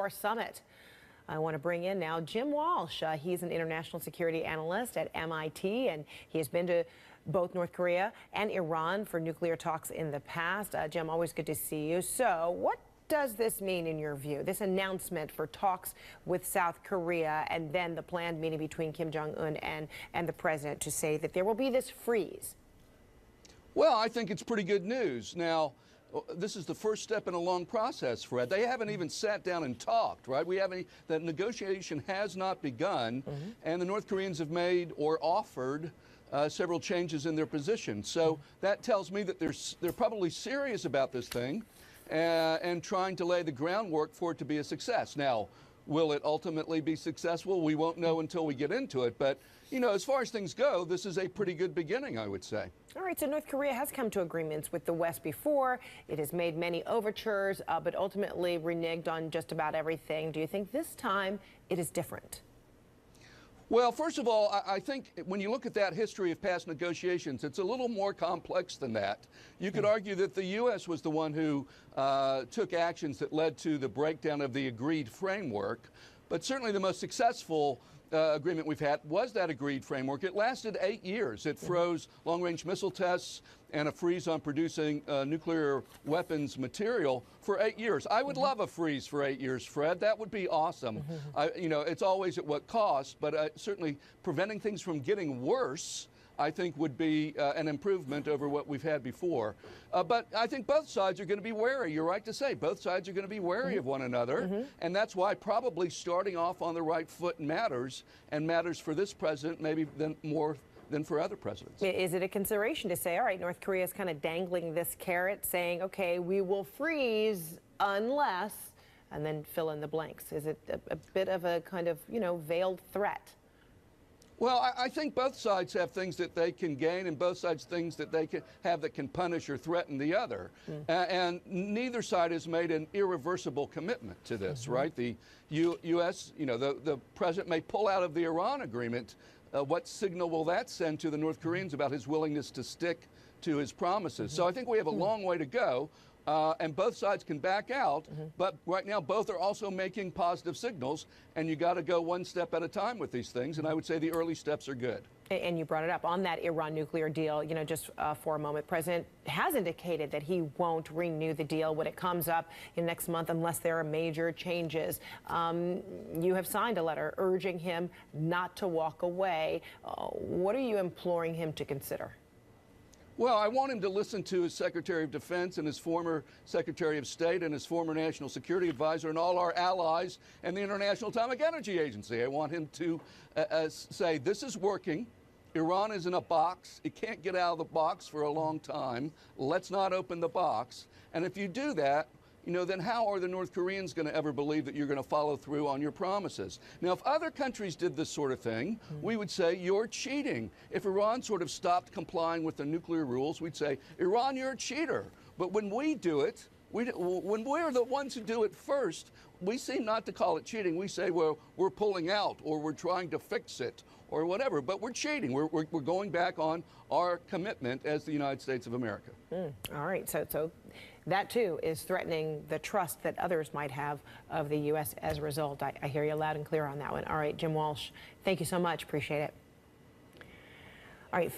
our summit. I want to bring in now Jim Walsh. He's an international security analyst at MIT, and he has been to both North Korea and Iran for nuclear talks in the past. Jim, always good to see you. So what does this mean in your view, this announcement for talks with South Korea and then the planned meeting between Kim Jong-un and the president to say that there will be this freeze? Well, I think it's pretty good news. Now, this is the first step in a long process, Fred. They haven't even sat down and talked, right? The negotiation has not begun, and the North Koreans have made or offered several changes in their position. So that tells me that they're probably serious about this thing and trying to lay the groundwork for it to be a success. Now, will it ultimately be successful? We won't know until we get into it. But, you know, as far as things go, this is a pretty good beginning, I would say. All right, so North Korea has come to agreements with the West before. It has made many overtures, but ultimately reneged on just about everything. Do you think this time it is different? Well, first of all, I think when you look at that history of past negotiations, it's a little more complex than that. You could argue that the U.S. was the one who took actions that led to the breakdown of the agreed framework, but certainly the most successful agreement we've had was that agreed framework. It lasted 8 years. It froze long-range missile tests and a freeze on producing nuclear weapons material for 8 years. I would love a freeze for 8 years, Fred. That would be awesome. You know, it's always at what cost, but certainly preventing things from getting worse, I think, would be an improvement over what we've had before. But I think both sides are going to be wary. You're right to say both sides are going to be wary of one another. And that's why probably starting off on the right foot matters, and matters for this president maybe more than for other presidents. Is it a consideration to say, all right, North Korea is kind of dangling this carrot, saying, okay, we will freeze unless, and then fill in the blanks? Is it a bit of a kind of, you know, veiled threat? Well, I think both sides have things that they can gain, and both sides things that they can have that can punish or threaten the other. And neither side has made an irreversible commitment to this, right? The U.S., you know, the president may pull out of the Iran agreement. What signal will that send to the North Koreans about his willingness to stick to his promises? So I think we have a long way to go. And both sides can back out, but right now both are also making positive signals, and you got to go one step at a time with these things, and I would say the early steps are good. And you brought it up on that Iran nuclear deal, you know, just for a moment. President has indicated that he won't renew the deal when it comes up in next month unless there are major changes. You have signed a letter urging him not to walk away. What are you imploring him to consider? Well, I want him to listen to his Secretary of Defense and his former Secretary of State and his former National Security Advisor and all our allies and the International Atomic Energy Agency. I want him to say, this is working. Iran is in a box. It can't get out of the box for a long time. Let's not open the box. And if you do that, you know, then how are the North Koreans going to ever believe that you're going to follow through on your promises? Now, if other countries did this sort of thing, we would say you're cheating. If Iran sort of stopped complying with the nuclear rules, we'd say, Iran, you're a cheater. But when we do it, when we're the ones who do it first, we seem not to call it cheating. We say, well, we're pulling out, or we're trying to fix it, or whatever. But we're cheating. We're going back on our commitment as the United States of America. All right. So that, too, is threatening the trust that others might have of the U.S. as a result. I hear you loud and clear on that one. All right, Jim Walsh, thank you so much. Appreciate it. All right.